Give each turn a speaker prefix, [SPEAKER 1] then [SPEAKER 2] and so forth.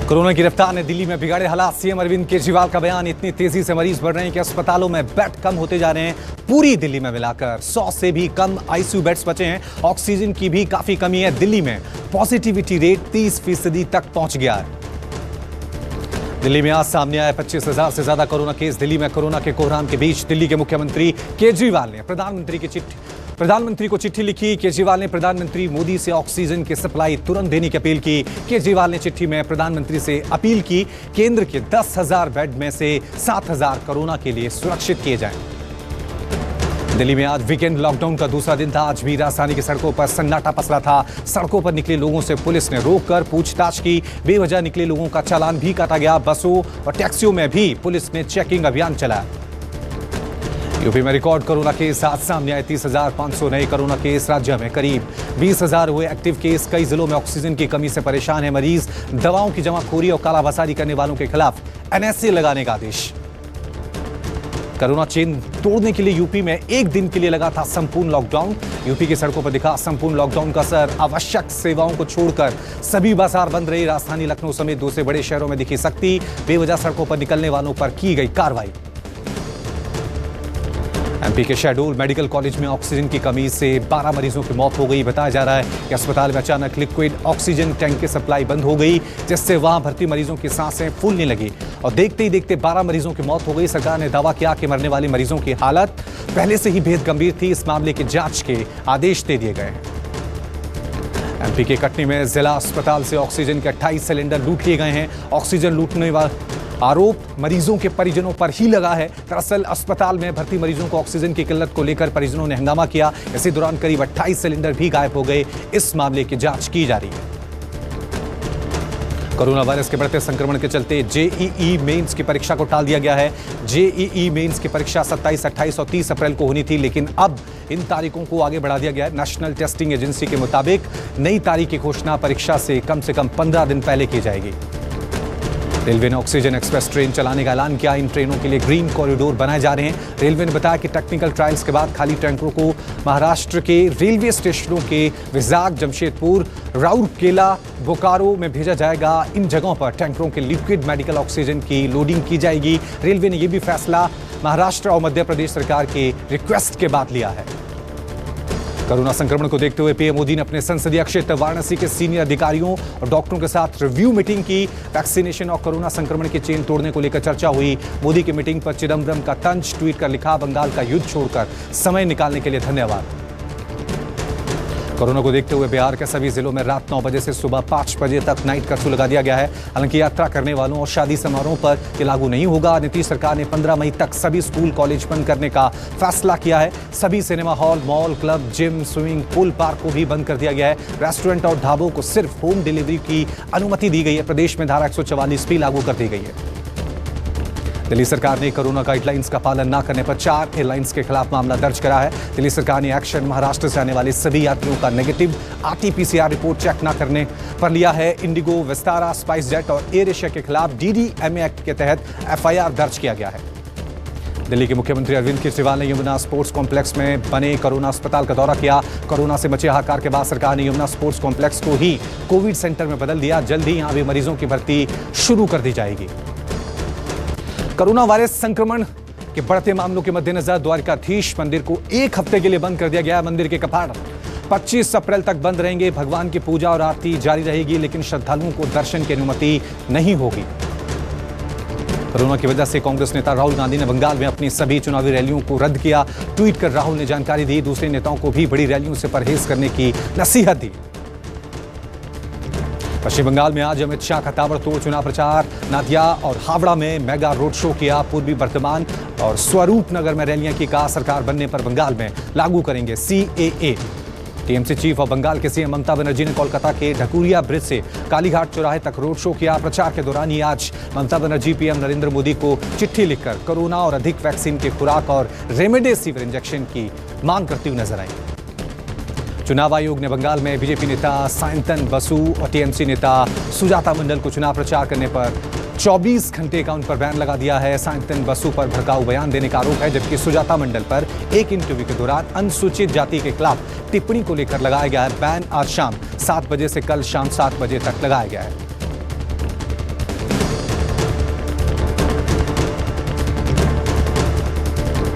[SPEAKER 1] Corona की रफ्तार ने दिल्ली में बिगाड़े हालात। सीएम अरविंद केजरीवाल का बयान, इतनी तेजी से मरीज बढ़ रहे हैं कि अस्पतालों में बेड कम होते जा रहे हैं। पूरी दिल्ली में मिलाकर 100 से भी कम आईसीयू बेड्स बचे हैं। ऑक्सीजन की भी काफी कमी है। दिल्ली में पॉजिटिविटी रेट 30% तक पहुंच गया है। दिल्ली में आज सामने आए 25,000 से ज्यादा कोरोना केस। दिल्ली में कोरोना के कोहराम के बीच दिल्ली के मुख्यमंत्री केजरीवाल ने प्रधानमंत्री को चिट्ठी लिखी। केजरीवाल ने प्रधानमंत्री मोदी से ऑक्सीजन की सप्लाई तुरंत देने की अपील की। केजरीवाल ने चिट्ठी में प्रधानमंत्री से अपील की केंद्र के 10,000 बेड में से 7,000 कोरोना के लिए सुरक्षित किए जाएं। दिल्ली में आज वीकेंड लॉकडाउन का दूसरा दिन था। आज भी राजधानी की सड़कों पर सन्नाटा पसरा था। सड़कों पर निकले लोगों से पुलिस ने रोककर पूछताछ की। बेवजह निकले लोगों का चालान भी काटा गया। बसों और टैक्सियों में भी पुलिस ने चेकिंग अभियान चलाया। यूपी में रिकॉर्ड कोरोना केस आज सामने आए। 30,500 नए कोरोना केस। राज्य में करीब 20,000 हुए एक्टिव केस। कई जिलों में ऑक्सीजन की कमी से परेशान है मरीज। दवाओं की जमाखोरी और कालाबाजारी करने वालों के खिलाफ एनएसए लगाने का आदेश। कोरोना चेन तोड़ने के लिए यूपी में एक दिन के लिए लगा था संपूर्ण लॉकडाउन। यूपी की सड़कों पर दिखा संपूर्ण लॉकडाउन का असर। आवश्यक सेवाओं को छोड़कर सभी बाजार बंद रहे। राजधानी लखनऊ समेत दूसरे बड़े शहरों में दिखी सख्ती। बेवजह सड़कों पर निकलने वालों पर की गई कार्रवाई। एमपी के शहडोल मेडिकल कॉलेज में ऑक्सीजन की कमी से 12 मरीजों की मौत हो गई। बताया जा रहा है कि अस्पताल में अचानक लिक्विड ऑक्सीजन टैंक की सप्लाई बंद हो गई, जिससे वहां भर्ती मरीजों की सांसें फूलने लगी और देखते ही देखते 12 मरीजों की मौत हो गई। सरकार ने दावा किया कि मरने वाले मरीजों की हालत पहले से ही बेहद गंभीर थी। इस मामले की जांच के आदेश दे दिए गए। एमपी के कटनी में जिला अस्पताल से ऑक्सीजन के 28 सिलेंडर लूट लिए गए हैं। ऑक्सीजन लूटने वाला आरोप मरीजों के परिजनों पर ही लगा है। दरअसल अस्पताल में भर्ती मरीजों को ऑक्सीजन की किल्लत को लेकर परिजनों ने हंगामा किया। इसी दौरान करीब 28 सिलेंडर भी गायब हो गए। इस मामले की जांच की जा रही है। कोरोना वायरस के बढ़ते संक्रमण के चलते जेईई मेंस की परीक्षा को टाल दिया गया है। जेईई मेंस की परीक्षा 27, 28 और 30 अप्रैल को होनी थी, लेकिन अब इन तारीखों को आगे बढ़ा दिया गया है। नेशनल टेस्टिंग एजेंसी के मुताबिक नई तारीख की घोषणा परीक्षा से कम 15 दिन पहले की जाएगी। रेलवे ने ऑक्सीजन एक्सप्रेस ट्रेन चलाने का ऐलान किया। इन ट्रेनों के लिए ग्रीन कॉरिडोर बनाए जा रहे हैं। रेलवे ने बताया कि टेक्निकल ट्रायल्स के बाद खाली टैंकरों को महाराष्ट्र के रेलवे स्टेशनों के विजाग, जमशेदपुर, राउरकेला, बोकारो में भेजा जाएगा। इन जगहों पर टैंकरों के लिक्विड मेडिकल ऑक्सीजन की लोडिंग की जाएगी। रेलवे ने यह भी फैसला महाराष्ट्र और मध्य प्रदेश सरकार के रिक्वेस्ट के बाद लिया है। कोरोना संक्रमण को देखते हुए पीएम मोदी ने अपने संसदीय क्षेत्र वाराणसी के सीनियर अधिकारियों और डॉक्टरों के साथ रिव्यू मीटिंग की। वैक्सीनेशन और कोरोना संक्रमण की चेन तोड़ने को लेकर चर्चा हुई। मोदी की मीटिंग पर चिदम्बरम का तंज ट्वीट कर लिखा, बंगाल का युद्ध छोड़कर समय निकालने के लिए धन्यवाद। कोरोना को देखते हुए बिहार के सभी जिलों में रात 9 बजे से सुबह 5 बजे तक नाइट कर्फ्यू लगा दिया गया है। हालांकि यात्रा करने वालों और शादी समारोह पर यह लागू नहीं होगा। नीतीश सरकार ने 15 मई तक सभी स्कूल कॉलेज बंद करने का फैसला किया है। सभी cinema hall, mall, club, gym, swimming pool, park को भी बंद कर दिया गया है। रेस्टोरेंट और ढाबों को सिर्फ होम डिलीवरी की अनुमति दी गई है। प्रदेश में धारा 144 भी लागू कर दी गई है। दिल्ली सरकार ने कोरोना गाइडलाइंस का पालन न करने पर 4 एयरलाइंस के खिलाफ मामला दर्ज करा है। दिल्ली सरकार ने एक्शन महाराष्ट्र से आने वाले सभी यात्रियों का नेगेटिव आरटी-पीसीआर रिपोर्ट चेक न करने पर लिया है। इंडिगो, विस्तारा, स्पाइस जेट और एयर एशिया के खिलाफ डीडीएमए एक्ट के तहत एफआईआर दर्ज किया गया है। दिल्ली के मुख्यमंत्री अरविंद केजरीवाल ने यमुना स्पोर्ट्स कॉम्प्लेक्स में बने कोरोना अस्पताल का दौरा किया। कोरोना से मचे हाहाकार के बाद सरकार ने यमुना स्पोर्ट्स कॉम्प्लेक्स को ही कोविड सेंटर में बदल दिया। जल्द ही यहां भी मरीजों की भर्ती शुरू कर दी जाएगी। कोरोना वायरस संक्रमण के बढ़ते मामलों के मद्देनजर द्वारकाधीश मंदिर को एक हफ्ते के लिए बंद कर दिया गया। मंदिर के कपाट 25 अप्रैल तक बंद रहेंगे। भगवान की पूजा और आरती जारी रहेगी, लेकिन श्रद्धालुओं को दर्शन की अनुमति नहीं होगी। कोरोना की वजह से कांग्रेस नेता राहुल गांधी ने बंगाल में अपनी सभी चुनावी रैलियों को रद्द किया। ट्वीट कर राहुल ने जानकारी दी। दूसरे नेताओं को भी बड़ी रैलियों से परहेज करने की नसीहत दी। पश्चिम बंगाल में आज अमित शाह का ताबड़तोड़ चुनाव प्रचार। नादिया और हावड़ा में मेगा रोड शो किया। पूर्वी बर्धमान और स्वरूप नगर में रैलियां की। कहा सरकार बनने पर बंगाल में लागू करेंगे सीएए। टीएमसी चीफ और बंगाल के सीएम ममता बनर्जी ने कोलकाता के ढकुरिया ब्रिज से कालीघाट चौराहे तक रोड शो किया। प्रचार के दौरान ही आज ममता बनर्जी पीएम नरेंद्र मोदी को चिट्ठी लिखकर कोरोना और अधिक वैक्सीन की खुराक और रेमडेसिविर इंजेक्शन की मांग करती हुई नजर आई। चुनाव आयोग ने बंगाल में बीजेपी नेता सायंतन बसु और टीएमसी नेता सुजाता मंडल को चुनाव प्रचार करने पर 24 घंटे का उन पर बैन लगा दिया है। सायंतन बसु पर भड़काऊ बयान देने का आरोप है, जबकि सुजाता मंडल पर एक इंटरव्यू के दौरान अनुसूचित जाति के खिलाफ टिप्पणी को लेकर लगाया गया है बैन। आज शाम 7 बजे से कल शाम 7 बजे तक लगाया गया है।